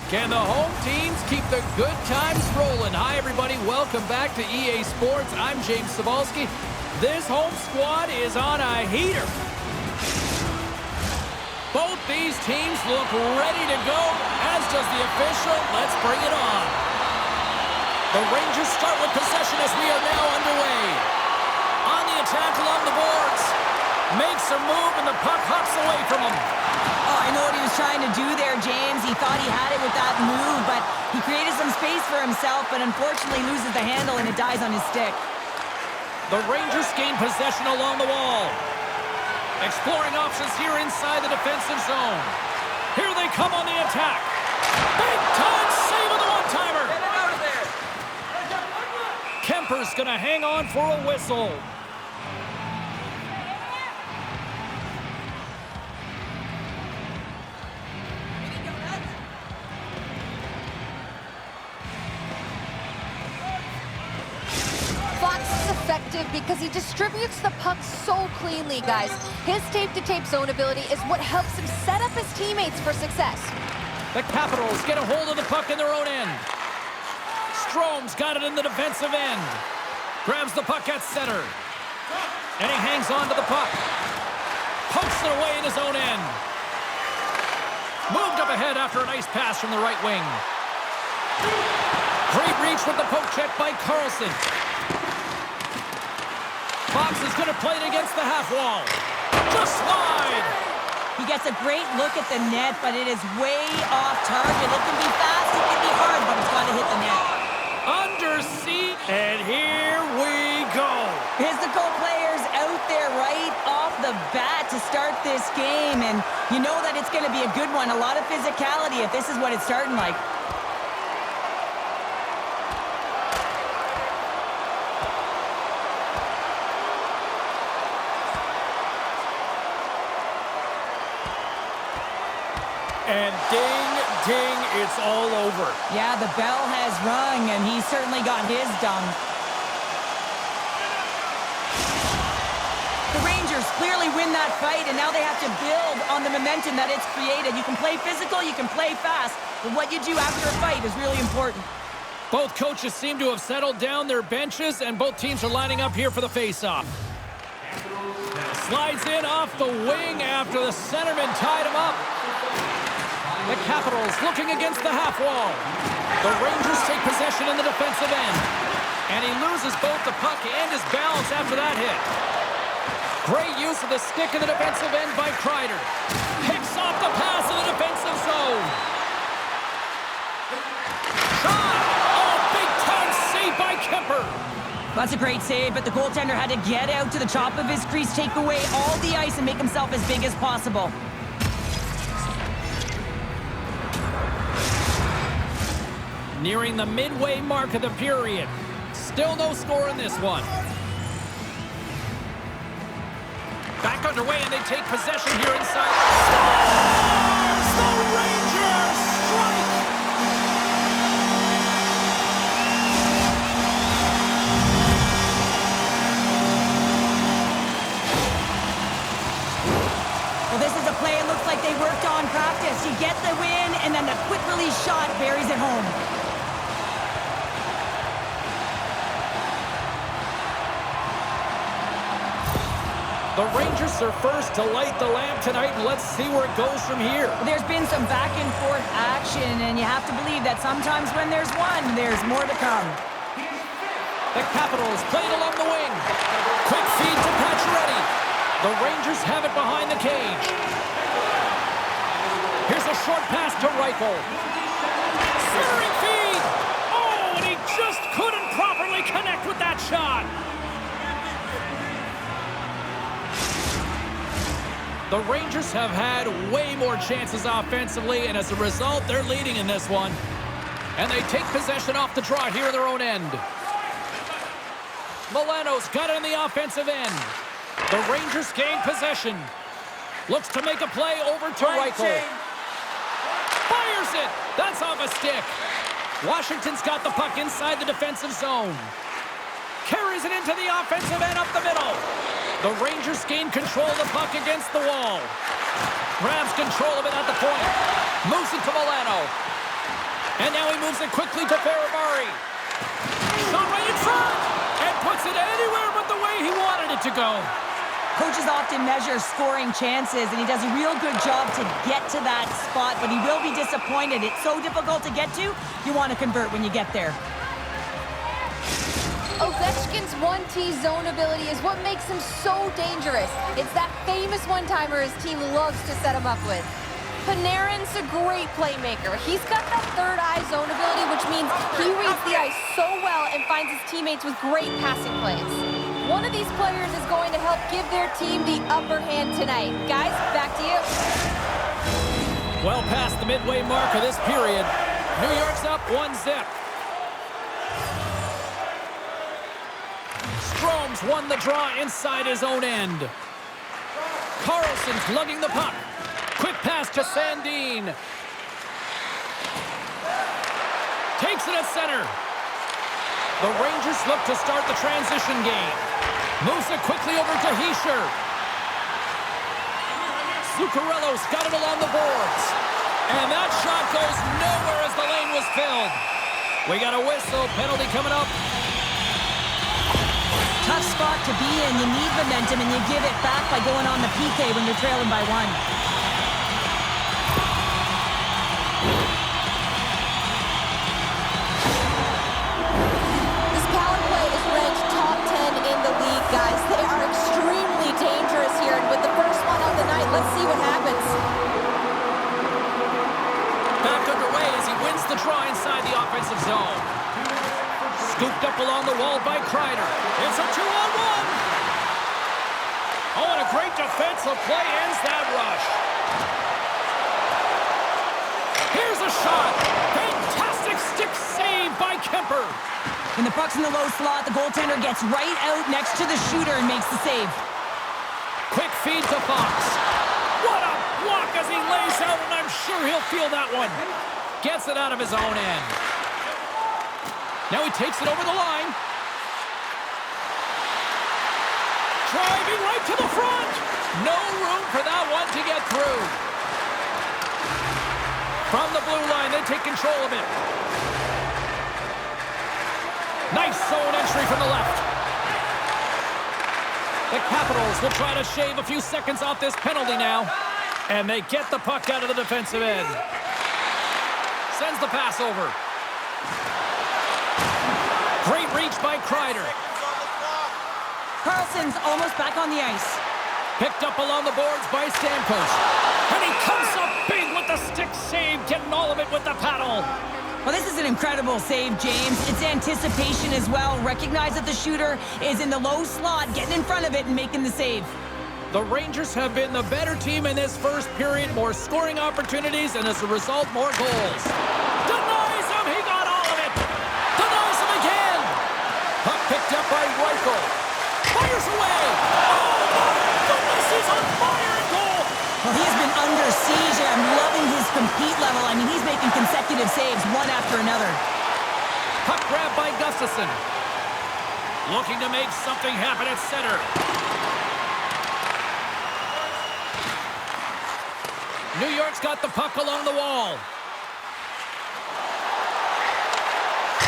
Can the home teams keep the good times rolling? Hi, everybody. Welcome back to EA Sports. I'm James Cybulski. This home squad is on a heater. Both these teams look ready to go, as does the official. Let's bring it on. The Rangers start with possession as we are now underway. On the attack along the boards. Makes a move and the puck hops away from him. Oh, I know what he was trying to do there, James. He thought he had it with that move, but he created some space for himself, but unfortunately loses the handle and it dies on his stick. The Rangers gain possession along the wall. Exploring options here inside the defensive zone. Here they come on the attack. Big time save of the one-timer. Get it out of there. Kuemper's going to hang on for a whistle. Because he distributes the puck so cleanly, guys. His tape-to-tape zone ability is what helps him set up his teammates for success. The Capitals get a hold of the puck in their own end. Strome's got it in the defensive end. Grabs the puck at center. And he hangs on to the puck. Pokes it away in his own end. Moved up ahead after a nice pass from the right wing. Great reach with the poke check by Carlson. Fox is going to play it against the half wall. Just slide. He gets a great look at the net, but it is way off target. It can be fast, it can be hard, but it's got to hit the net. Under siege, and here we go. Physical players out there right off the bat to start this game, and you know that it's going to be a good one. A lot of physicality if this is what it's starting like. And ding, ding, it's all over. Yeah, the bell has rung, and he certainly got his done. The Rangers clearly win that fight, and now they have to build on the momentum that it's created. You can play physical, you can play fast, but what you do after a fight is really important. Both coaches seem to have settled down their benches, and both teams are lining up here for the face-off. Slides in off the wing after the centerman tied him up. The Capitals looking against the half wall. The Rangers take possession in the defensive end. And he loses both the puck and his balance after that hit. Great use of the stick in the defensive end by Kreider. Picks off the pass in the defensive zone. Shot! Oh, big time save by Kuemper. That's a great save, but the goaltender had to get out to the top of his crease, take away all the ice, and make himself as big as possible. Nearing the midway mark of the period. Still no score in this one. Back underway, and they take possession here inside. Scores! The Rangers strike! Well, this is a play it looks like they worked on practice. You get the win, and then the quick release shot buries it home. The Rangers are first to light the lamp tonight, and let's see where it goes from here. There's been some back-and-forth action, and you have to believe that sometimes when there's one, there's more to come. The Capitals played along the wing. Quick feed to Pacioretty. The Rangers have it behind the cage. Here's a short pass to Reichel. Centering feed! Oh, and he just couldn't properly connect with that shot. The Rangers have had way more chances offensively, and as a result, they're leading in this one. And they take possession off the draw here in their own end. Milano's got it in the offensive end. The Rangers gain possession. Looks to make a play over to Reichel. Fires it! That's off a stick. Washington's got the puck inside the defensive zone. Carries it into the offensive end up the middle. The Rangers gain control of the puck against the wall. Grabs control of it at the point. Moves it to Milano. And now he moves it quickly to Ferrabari. Shot right in front! And puts it anywhere but the way he wanted it to go. Coaches often measure scoring chances, and he does a real good job to get to that spot, but he will be disappointed. It's so difficult to get to, you want to convert when you get there. Ovechkin's 1T zone ability is what makes him so dangerous. It's that famous one-timer his team loves to set him up with. Panarin's a great playmaker. He's got that third eye zone ability, which means he reads the ice so well and finds his teammates with great passing plays. One of these players is going to help give their team the upper hand tonight. Guys, back to you. Well past the midway mark of this period. New York's up 1-0. Strome's won the draw inside his own end. Carlson's lugging the puck. Quick pass to Sandin. Takes it at center. The Rangers look to start the transition game. Moves it quickly over to Hischier. Zuccarello's got it along the boards. And that shot goes nowhere as the lane was filled. We got a whistle. Penalty coming up. Tough spot to be in. You need momentum, and you give it back by going on the PK when you're trailing by 1. Guys, they are extremely dangerous here, and with the first one of the night, let's see what happens. Back underway as he wins the draw inside the offensive zone. Scooped up along the wall by Kreider. It's a 2-on-1. Oh, and a great defensive play ends that rush. Here's a shot. Fantastic stick save by Kuemper. When the puck's in the low slot, the goaltender gets right out next to the shooter and makes the save. Quick feed to Fox. What a block as he lays out, and I'm sure he'll feel that one. Gets it out of his own end. Now he takes it over the line. Driving right to the front. No room for that one to get through. From the blue line, they take control of it. Nice zone entry from the left. The Capitals will try to shave a few seconds off this penalty now. And they get the puck out of the defensive end. Sends the pass over. Great reach by Kreider. Carlson's almost back on the ice. Picked up along the boards by Stamkos. And he comes up big with the stick save, getting all of it with the paddle. Well, this is an incredible save, James. It's anticipation as well. Recognize that the shooter is in the low slot, getting in front of it and making the save. The Rangers have been the better team in this first period. More scoring opportunities, and as a result, more goals. Denies him! He got all of it! Denies him again! Puck picked up by Reichel. Fires away! Oh, my goodness! He's on fire in goal! Well, he has been under siege, and I'm loving his compete level. I mean, he's making consecutive saves, one after another. Puck grab by Gustafsson. Looking to make something happen at center. New York's got the puck along the wall.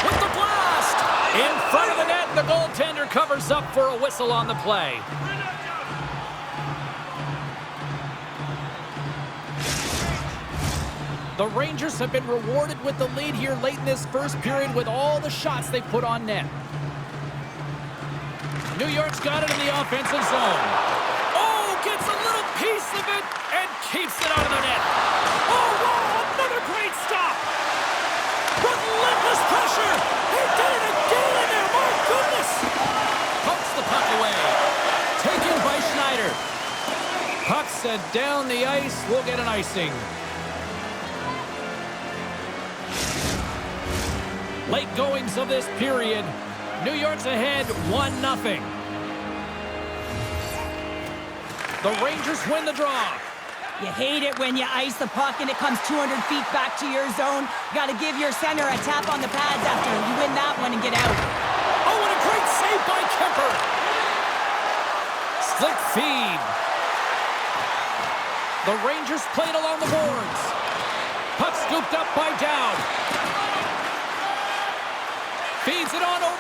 With the blast! In front of the net, the goaltender covers up for a whistle on the play. The Rangers have been rewarded with the lead here late in this first period with all the shots they put on net. New York's got it in the offensive zone. Oh, gets a little piece of it and keeps it out of the net. Oh, wow, another great stop. Relentless pressure. He did it again in there, my goodness. Pokes the puck away. Taken by Schneider. Puck set down the ice. We'll get an icing. Late goings of this period. New York's ahead 1-0. The Rangers win the draw. You hate it when you ice the puck and it comes 200 feet back to your zone. You got to give your center a tap on the pads after you win that one and get out. Oh, and a great save by Kuemper. Slick feed. The Rangers played along the boards. Puck scooped up by Dowd.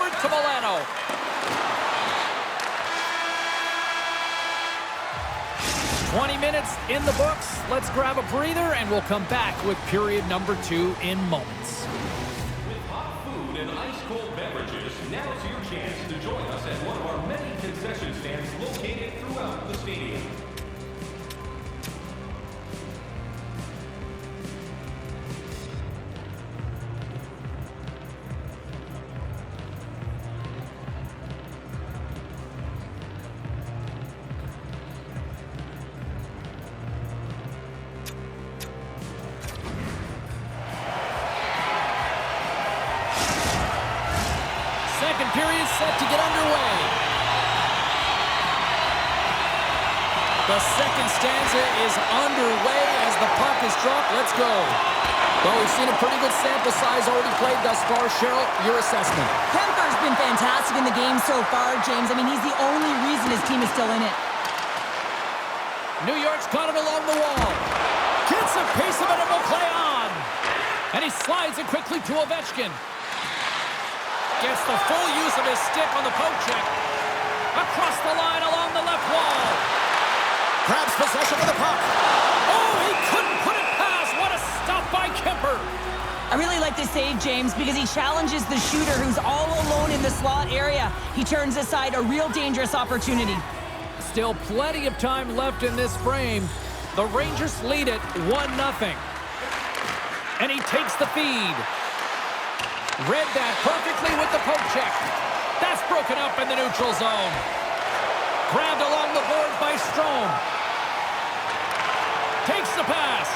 forward to Milano. "20 minutes in the books. Let's grab a breather, and we'll come back with period number 2 in moments." With hot food and ice-cold beverages, now's your chance to join us at one of our many concession stands located throughout the stadium. Second period set to get underway. The second stanza is underway as the puck is dropped. Let's go. Well, we've seen a pretty good sample size already played thus far. Cheryl, your assessment. Kuemper's been fantastic in the game so far, James. I mean, he's the only reason his team is still in it. New York's got it along the wall. Gets a piece of it and will play on. And he slides it quickly to Ovechkin. Gets the full use of his stick on the poke check. Across the line along the left wall. Grabs possession of the puck. Oh, he couldn't put it past. What a stop by Kuemper. I really like this save, James, because he challenges the shooter who's all alone in the slot area. He turns aside a real dangerous opportunity. Still plenty of time left in this frame. The Rangers lead it 1-0. And he takes the feed. Read that perfectly with the poke check. That's broken up in the neutral zone. Grabbed along the board by Strome. Takes the pass.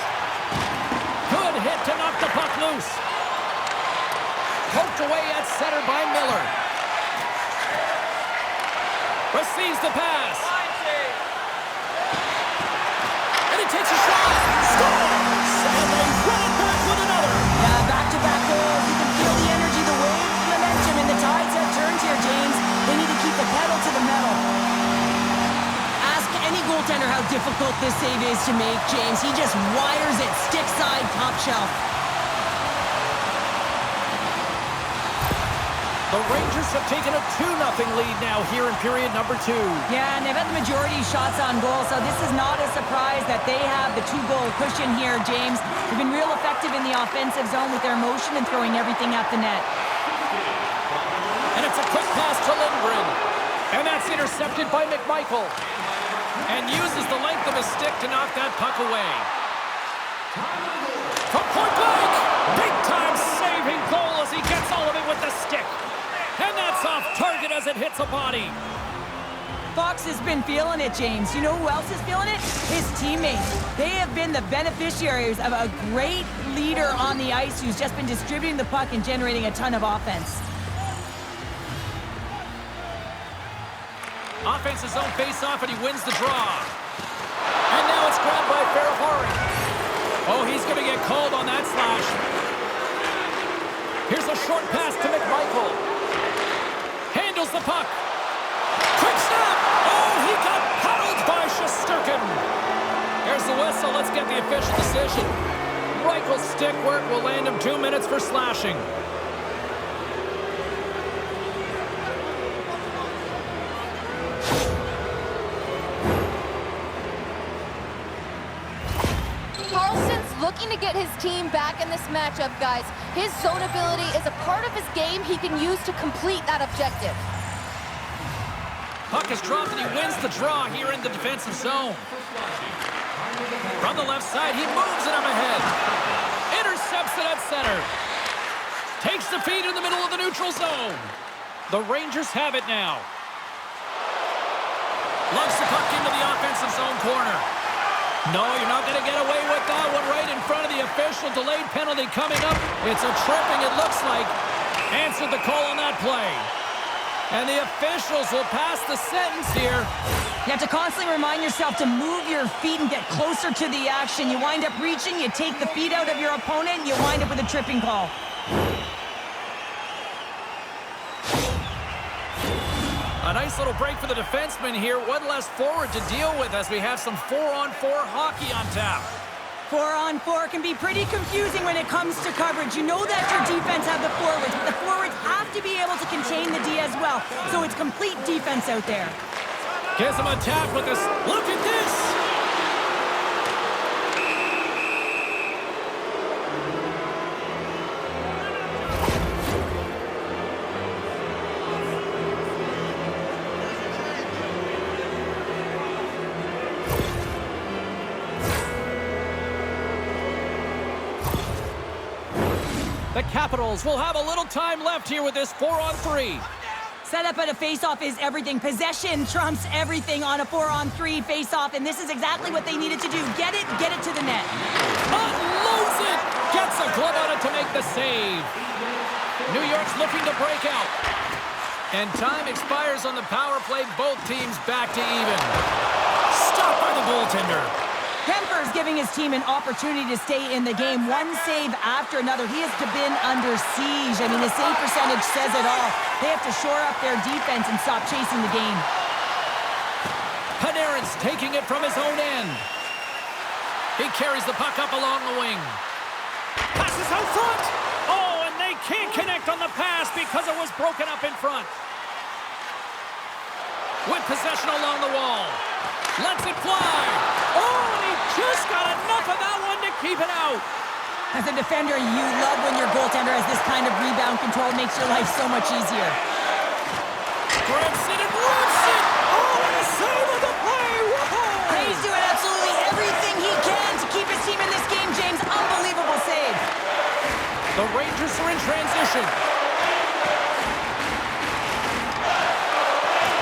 Good hit to knock the puck loose. Poked away at center by Miller. Receives the pass. And he takes a shot. Scores! And they run it back with another. Yeah, back-to-back goals. You can feel the energy, the wave, the momentum, and the tides have turned here, James. They need to keep the pedal to the metal. Ask any goaltender how difficult this save is to make, James. He just wires it stick side, top shelf. The Rangers have taken a 2-0 lead now here in period number 2. Yeah, and they've had the majority of shots on goal, so this is not a surprise that they have the 2-goal cushion here, James. They've been real effective in the offensive zone with their motion and throwing everything at the net. And it's a quick pass to Lindgren. And that's intercepted by McMichael. And uses the length of his stick to knock that puck away. From point blank! Big-time saving goal as he gets all of it with the stick. And that's off target as it hits a body. Fox has been feeling it, James. You know who else is feeling it? His teammates. They have been the beneficiaries of a great leader on the ice who's just been distributing the puck and generating a ton of offense. Offensive zone face-off, and he wins the draw. And now it's grabbed by Ferrari. Oh, he's going to get called on that slash. Here's a short pass to McMichael. Handles the puck. Quick snap! Oh, he got paddled by Shesterkin. Here's the whistle. Let's get the official decision. Reichel's stick work will land him 2 minutes for slashing. Carlson's looking to get his team back in this matchup, guys. His zone ability is a part of his game he can use to complete that objective. Puck is dropped and he wins the draw here in the defensive zone. From the left side, he moves it up ahead. Intercepts it at center. Takes the feed in the middle of the neutral zone. The Rangers have it now. Loves the puck into the offensive zone corner. No, you're not going to get away with that one right in front of the official. Delayed penalty coming up. It's a tripping, it looks like. Answered the call on that play. And the officials will pass the sentence here. You have to constantly remind yourself to move your feet and get closer to the action. You wind up reaching, you take the feet out of your opponent, you wind up with a tripping call. A nice little break for the defenseman here. One less forward to deal with as we have some 4-on-4 hockey on tap. 4-on-4 can be pretty confusing when it comes to coverage. You know that your defense have the forwards, but the forwards have to be able to contain the D as well. So it's complete defense out there. Gives him a tap with this. Look at this! The Capitals will have a little time left here with this 4-on-3. Setup at a face-off is everything. Possession trumps everything on a 4-on-3 face-off, and this is exactly what they needed to do. Get it to the net. Unloads it! Gets a glove on it to make the save. New York's looking to break out. And time expires on the power play. Both teams back to even. Stopped by the goaltender. Kuemper is giving his team an opportunity to stay in the game. One save after another. He has been under siege. I mean, his save percentage says it all. They have to shore up their defense and stop chasing the game. Panarin's taking it from his own end. He carries the puck up along the wing. Passes out front. Oh, and they can't connect on the pass because it was broken up in front. With possession along the wall. Lets it fly. Oh, and he just got enough of that one to keep it out. As a defender, you love when your goaltender has this kind of rebound control. It makes your life so much easier. Grabs it and rips it. Oh, and a save of the play. Whoa. He's doing absolutely everything he can to keep his team in this game, James. Unbelievable save. The Rangers are in transition.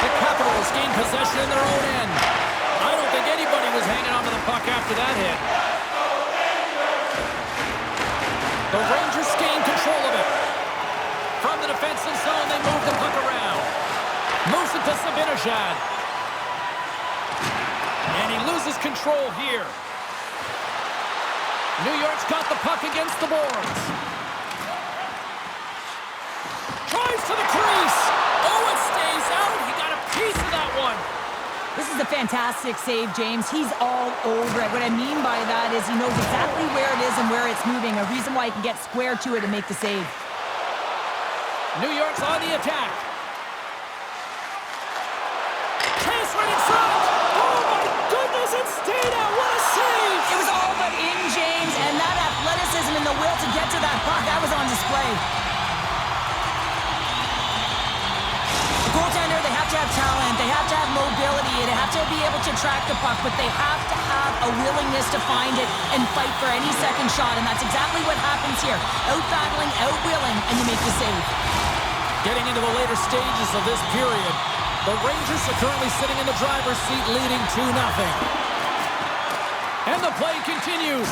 The Capitals gain possession in their own end. I don't think anybody was hanging on to the puck after that hit. The Rangers gain control of it. From the defensive zone, they move the puck around. Moves it to Sabinajad. And he loses control here. New York's got the puck against the boards. Drives to the crease. Oh, it stays out. He got a piece of that one. This is a fantastic save, James. He's all over it. What I mean by that is he knows exactly where it is and where it's moving. A reason why he can get square to it and make the save. New York's on the attack. Chase right in front. Oh, my goodness, it stayed out. What a save. It was all but in, James, and that athleticism and the will to get to that puck, that was on display. The goaltender, they have to have talent, they have to have mobility, they have to be able to track the puck, but they have to have a willingness to find it and fight for any second shot, and that's exactly what happens here. Out-battling, out-willing, and you make the save. Getting into the later stages of this period, the Rangers are currently sitting in the driver's seat leading 2-0. And the play continues.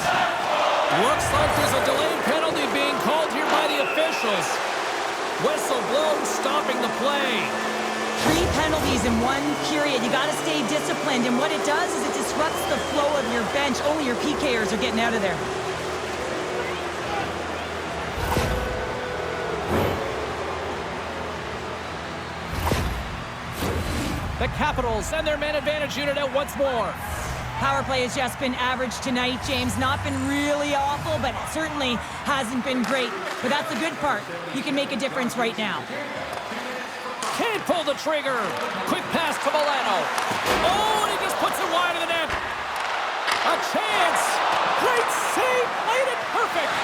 Looks like there's a delayed penalty being called here by the officials. Whistle blows, stopping the play. 3 penalties in 1 period. You got to stay disciplined, and what it does is it disrupts the flow of your bench. Only your PKers are getting out of there. The Capitals and their man advantage unit out once more. Power play has just been average tonight, James. Not been really awful, but certainly hasn't been great. But that's the good part. You can make a difference right now. Can't pull the trigger. Quick pass to Milano. Oh, and he just puts it wide of the net. A chance. Great save. Played it perfect.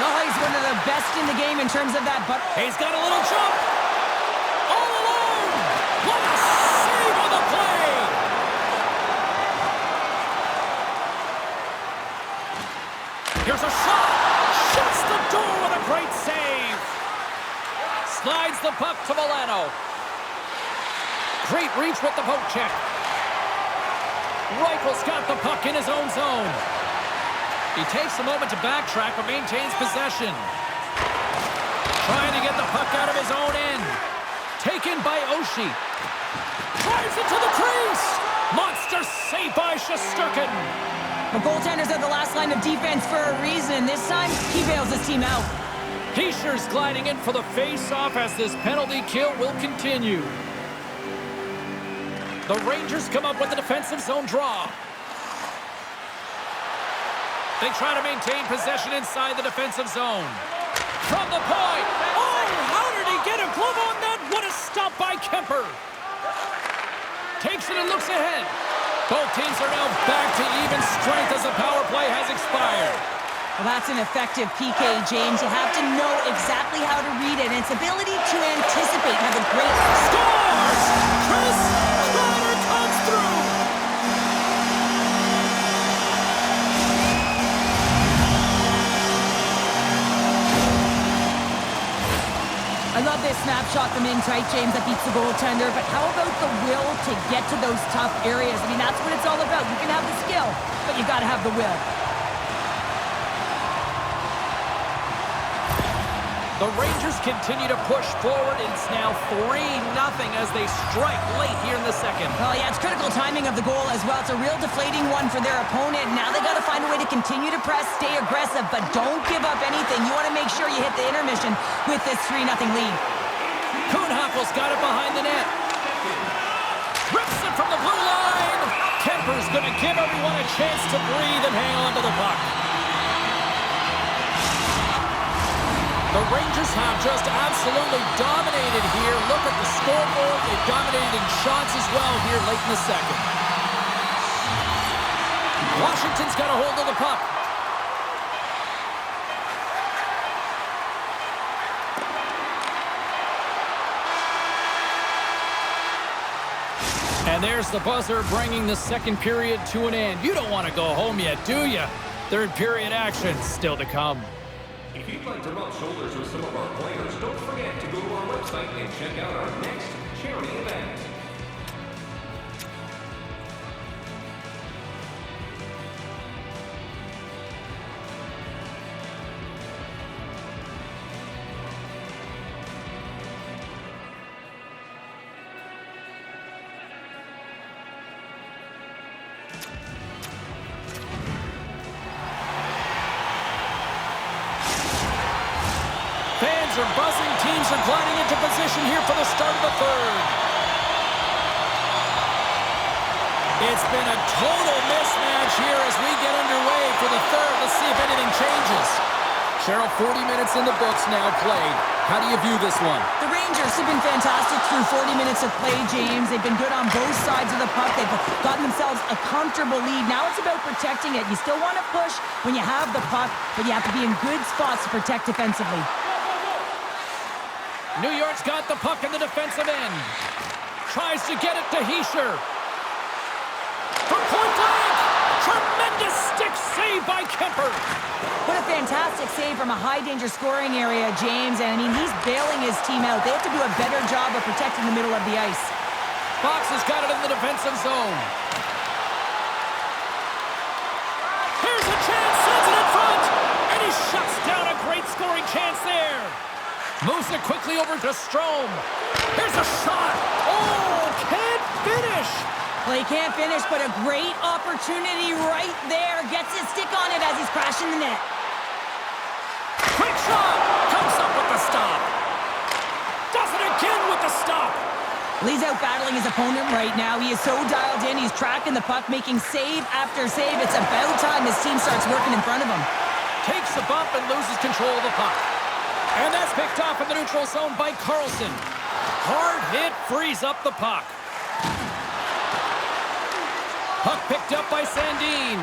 Oh, he's one of the best in the game in terms of that. But he's got a little jump. All alone. What a save on the play. Here's a shot. Shuts the door with a great save. Slides the puck to Milano. Great reach with the poke check. Reichel's got the puck in his own zone. He takes a moment to backtrack but maintains possession. Trying to get the puck out of his own end. Taken by Oshie. Drives it to the crease. Monster save by Shesterkin. The goaltenders are the last line of defense for a reason. This time, he bails his team out. Hischier's gliding in for the face-off as this penalty kill will continue. The Rangers come up with a defensive zone draw. They try to maintain possession inside the defensive zone. From the point. Oh, how did he get a glove on that? What a stop by Kuemper. Takes it and looks ahead. Both teams are now back to even strength as the power play has expired. Well, that's an effective PK, James. You have to know exactly how to read it, and its ability to anticipate have a great... Scores! Chris Kreider comes through! I love this snapshot from in tight, James, that beats the goaltender, but how about the will to get to those tough areas? I mean, that's what it's all about. You can have the skill, but you got to have the will. The Rangers continue to push forward. It's now 3-0 as they strike late here in the second. Oh, yeah, it's critical timing of the goal as well. It's a real deflating one for their opponent. Now they got to find a way to continue to press, stay aggressive, but don't give up anything. You want to make sure you hit the intermission with this 3-0 lead. Kühnhackl's got it behind the net. Rips it from the blue line. Kuemper's going to give everyone a chance to breathe and hang on to the puck. The Rangers have just absolutely dominated here. Look at the scoreboard. They've dominated in shots as well here late in the second. Washington's got a hold of the puck. And there's the buzzer bringing the second period to an end. You don't want to go home yet, do you? Third period action still to come. If you'd like to rub shoulders with some of our players, don't forget to go to our website and check out our next charity event. Fans are buzzing. Teams are gliding into position here for the start of the third. It's been a total mismatch here as we get underway for the third. Let's see if anything changes. Cheryl, 40 minutes in the books now played. How do you view this one? The Rangers have been fantastic through 40 minutes of play, James. They've been good on both sides of the puck. They've gotten themselves a comfortable lead. Now it's about protecting it. You still want to push when you have the puck, but you have to be in good spots to protect defensively. New York's got the puck in the defensive end. Tries to get it to Hischier. From point blank! Tremendous stick save by Kuemper. What a fantastic save from a high-danger scoring area, James. And, I mean, he's bailing his team out. They have to do a better job of protecting the middle of the ice. Fox has got it in the defensive zone. Here's a chance, sends it in front, and he shuts down a great scoring chance there. Moves it quickly over to Strome. Here's a shot. Oh, can't finish. Well, he can't finish, but a great opportunity right there. Gets his stick on it as he's crashing the net. Quick shot. Comes up with the stop. Does it again with the stop. Well, he's out battling his opponent right now. He is so dialed in. He's tracking the puck, making save after save. It's about time his team starts working in front of him. Takes a bump and loses control of the puck. And that's picked off in the neutral zone by Carlson. Hard hit frees up the puck. Puck picked up by Sandin.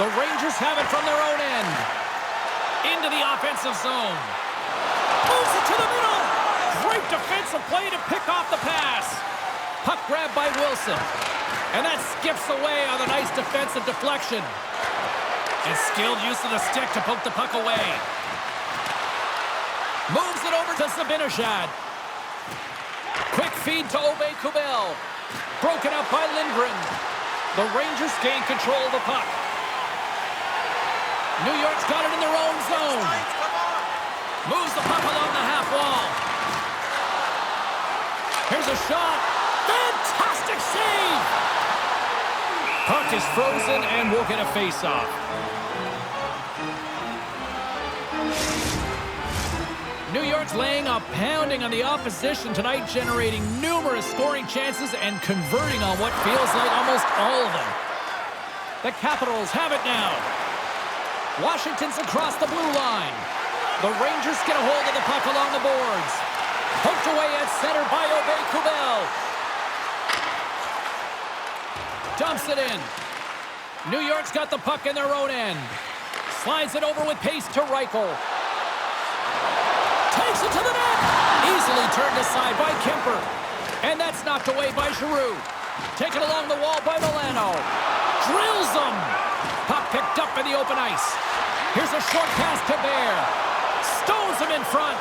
The Rangers have it from their own end. Into the offensive zone. Moves it to the middle. Great defensive play to pick off the pass. Puck grabbed by Wilson. And that skips away on a nice defensive deflection. And skilled use of the stick to poke the puck away. Moves it over to Zibanejad. Quick feed to Kubel. Broken up by Lindgren. The Rangers gain control of the puck. New York's got it in their own zone. Moves the puck along the half wall. Here's a shot. Fantastic save! Puck is frozen and we'll get a face-off. New York's laying a pounding on the opposition tonight, generating numerous scoring chances and converting on what feels like almost all of them. The Capitals have it now. Washington's across the blue line. The Rangers get a hold of the puck along the boards. Poked away at center by Kubel. Dumps it in. New York's got the puck in their own end. Slides it over with pace to Reichel. Takes it to the net. Easily turned aside by Kuemper. And that's knocked away by Giroux. Taken along the wall by Milano. Drills them. Puck picked up in the open ice. Here's a short pass to Bear. Stones him in front.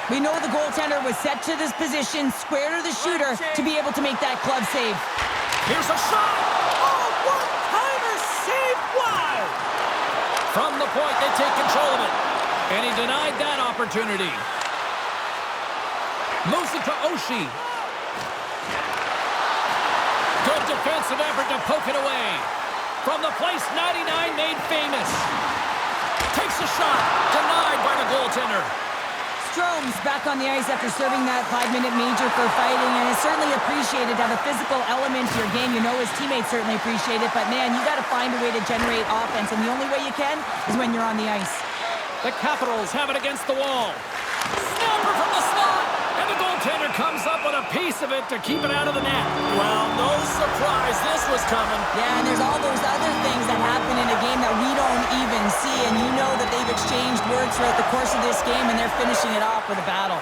We know the goaltender was set to this position, square to the shooter, to be able to make that glove save. Here's a shot. Oh, one-timer save. Wow. From the point, they take control of it. And he denied that opportunity. Moves it to Oshie. Good defensive effort to poke it away. From the place 99 made famous. Takes a shot. Denied by the goaltender. Strome's back on the ice after serving that 5-minute major for fighting, and it's certainly appreciated to have a physical element to your game. You know his teammates certainly appreciate it, but man, you got to find a way to generate offense, and the only way you can is when you're on the ice. The Capitals have it against the wall. Snapper from the slot, and the goaltender comes up with a piece of it to keep it out of the net. Well, no surprise this was coming. Yeah, and there's all those other things that happen in a game that we don't even see, and you know that they've exchanged words throughout the course of this game, and they're finishing it off with a battle.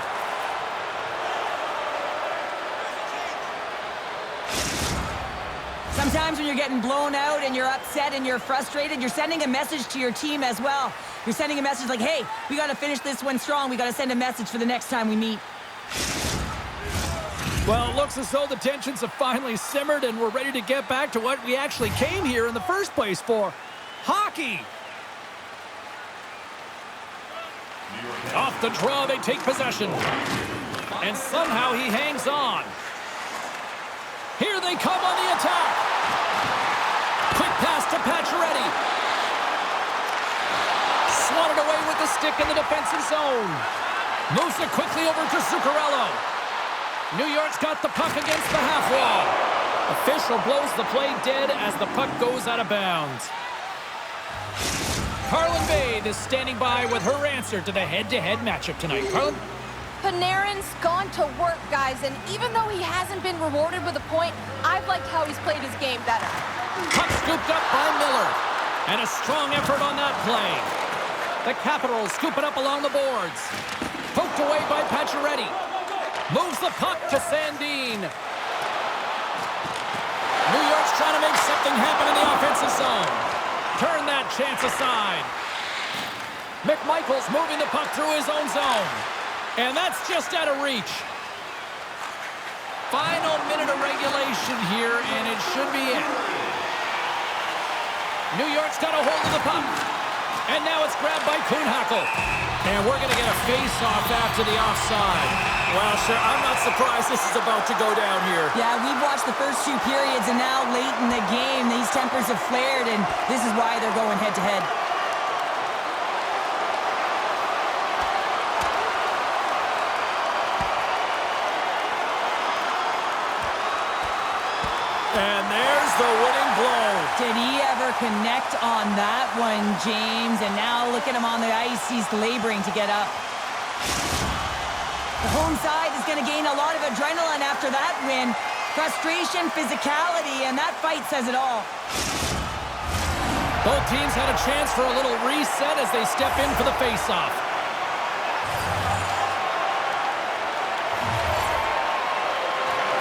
Sometimes when you're getting blown out and you're upset and you're frustrated, you're sending a message to your team as well. You're sending a message like, hey, we got to finish this one strong. We got to send a message for the next time we meet. Well, it looks as though the tensions have finally simmered and we're ready to get back to what we actually came here in the first place for. Hockey! Off the draw, they take possession. And somehow he hangs on. Here they come on the attack. Quick pass to Pacioretty. Swatted away with the stick in the defensive zone. Moves it quickly over to Zuccarello. New York's got the puck against the half wall. Official blows the play dead as the puck goes out of bounds. Carlin Bade is standing by with her answer to the head-to-head matchup tonight. Carlin? Panarin's gone to work, guys, and even though he hasn't been rewarded with a point, I've liked how he's played his game better. Puck scooped up by Miller. And a strong effort on that play. The Capitals scoop it up along the boards. Poked away by Pacioretty. Moves the puck to Sandin. New York's trying to make something happen in the offensive zone. Turn that chance aside. McMichael's moving the puck through his own zone. And that's just out of reach. Final minute of regulation here, and it should be it. New York's got a hold of the puck. And now it's grabbed by Kühnhackl. And we're going to get a face-off after the offside. Well, sure, I'm not surprised this is about to go down here. Yeah, we've watched the first two periods, and now late in the game, these tempers have flared, and this is why they're going head-to-head. And there's the winning blow. Did he ever connect on that one, James? And now look at him on the ice. He's laboring to get up. The home side is going to gain a lot of adrenaline after that win. Frustration, physicality, and that fight says it all. Both teams had a chance for a little reset as they step in for the face-off.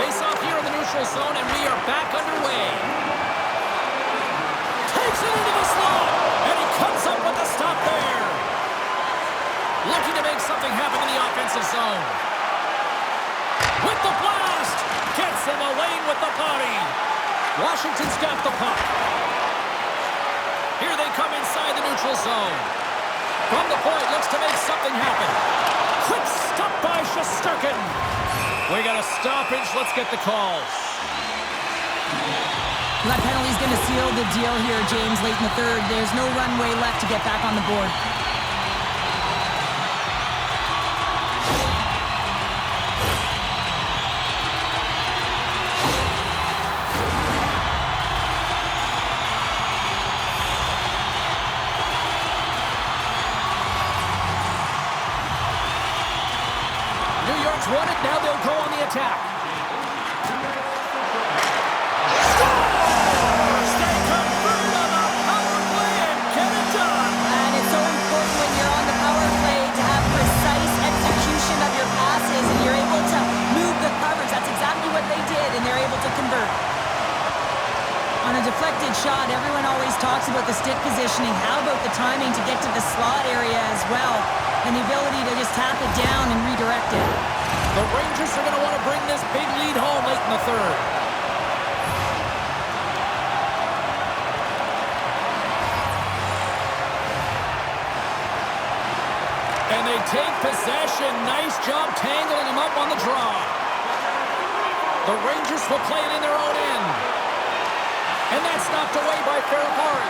Face-off here in the neutral zone, and we are back underway. Takes it into the slot, and he comes up with the stop there. Looking to make something happen in the offensive zone. With the blast, gets him away with the body. Washington's got the puck. Here they come inside the neutral zone. From the point, looks to make something happen. Quick stop by Shesterkin. We got a stoppage. Let's get the call. That penalty's going to seal the deal here, James, late in the third. There's no runway left to get back on the board. won it. Now they'll go on the attack. Scores! They convert on the power play and get it done. And it's so important when you're on the power play to have precise execution of your passes, and you're able to move the coverage. That's exactly what they did, and they're able to convert. On a deflected shot, everyone always talks about the stick positioning. How about the timing to get to the slot area as well, and the ability to just tap it down and redirect it. The Rangers are going to want to bring this big lead home late in the third. And they take possession. Nice job tangling him up on the draw. The Rangers will play it in their own end. And that's knocked away by Ferrapari.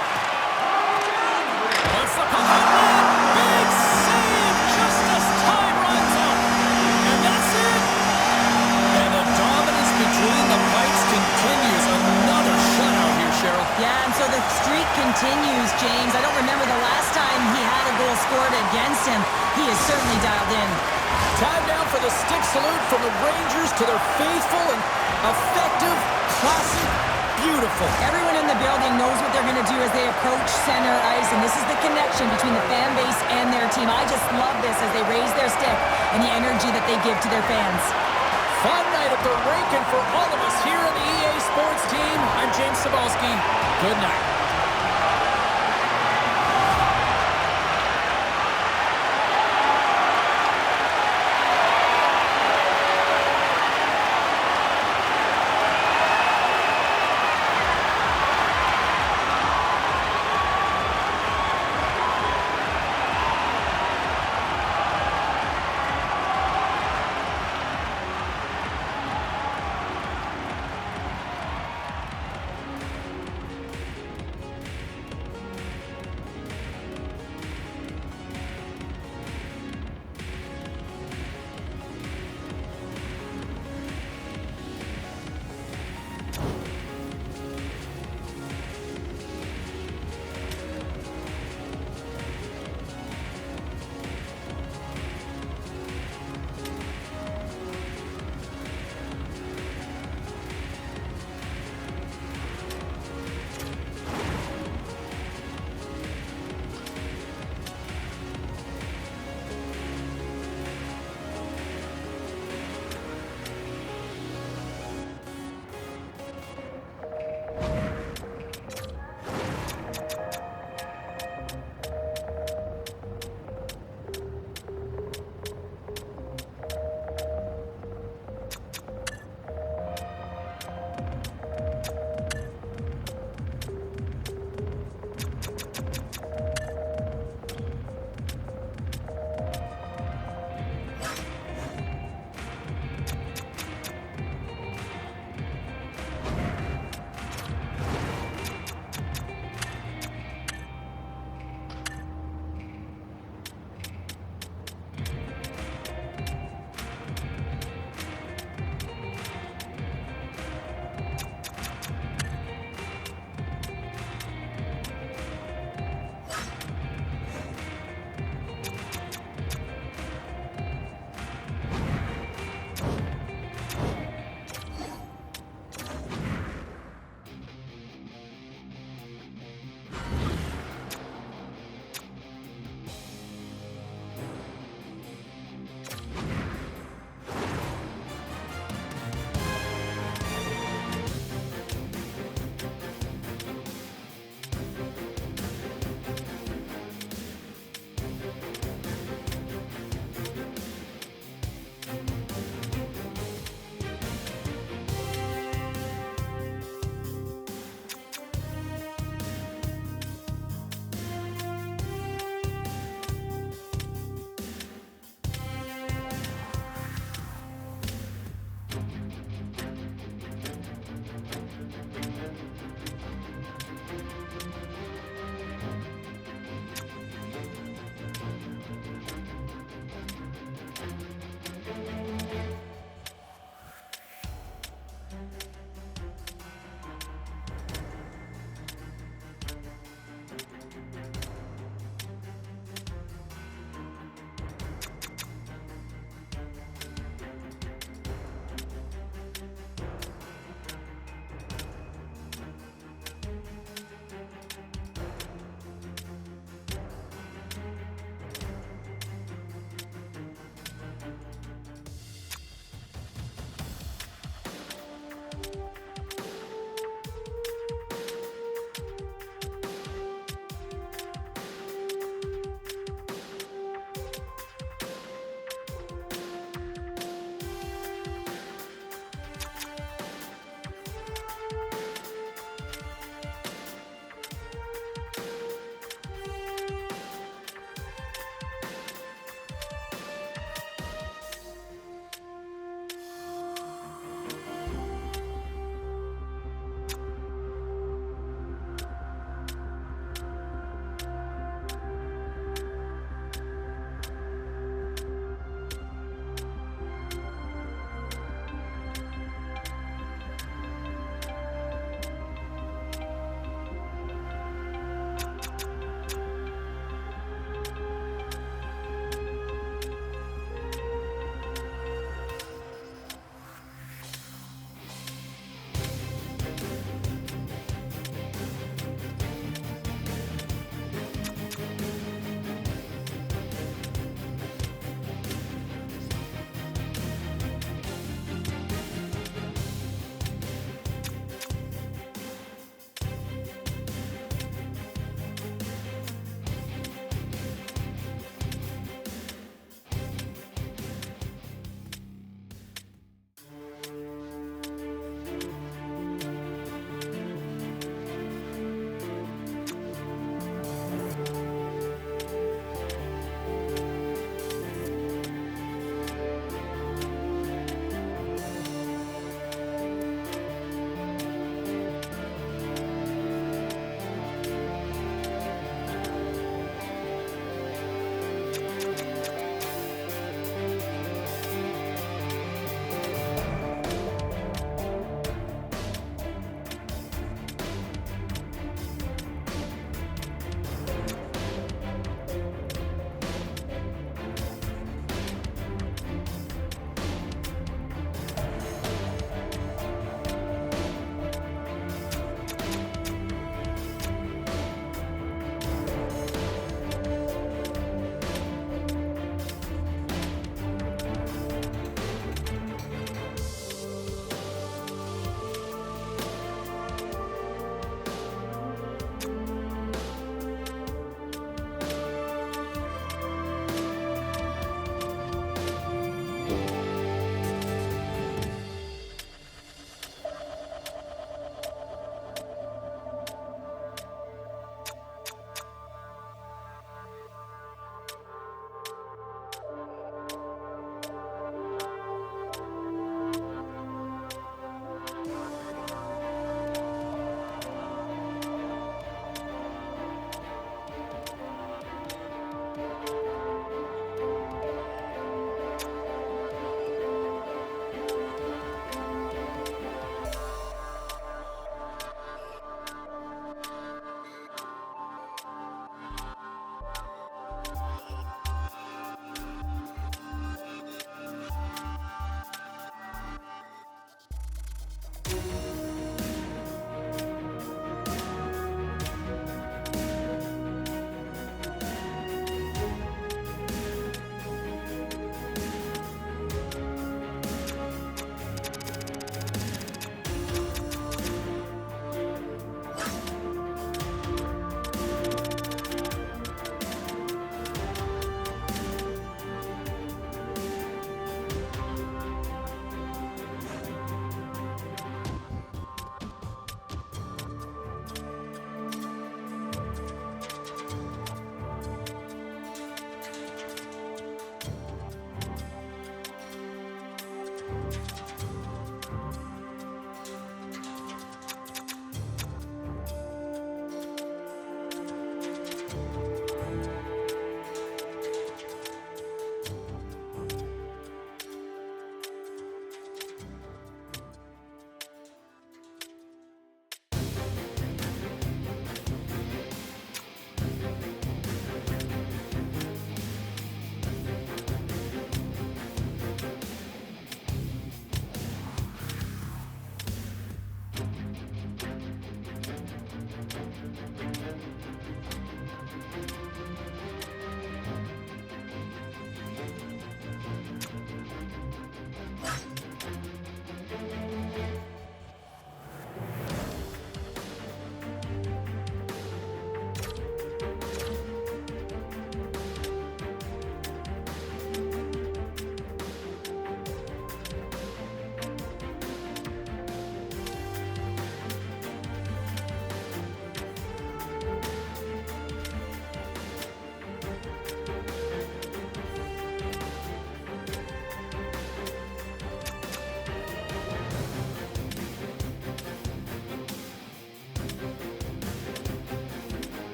What's the puck on net? Big save just as time runs out. And that's it. And the dominance between the pipes continues. Another shutout here, Cheryl. Yeah, and so the streak continues, James. I don't remember the last time he had a goal scored against him. He is certainly dialed in. Time now for the stick salute from the Rangers to their faithful and effective, classic, beautiful. Everyone in the building knows what they're going to do as they approach center ice, and this is the connection between the fan base and their team. I just love this as they raise their stick and the energy that they give to their fans. Fun night at the rink, and for all of us here on the EA Sports team, I'm James Cybulski. Good night.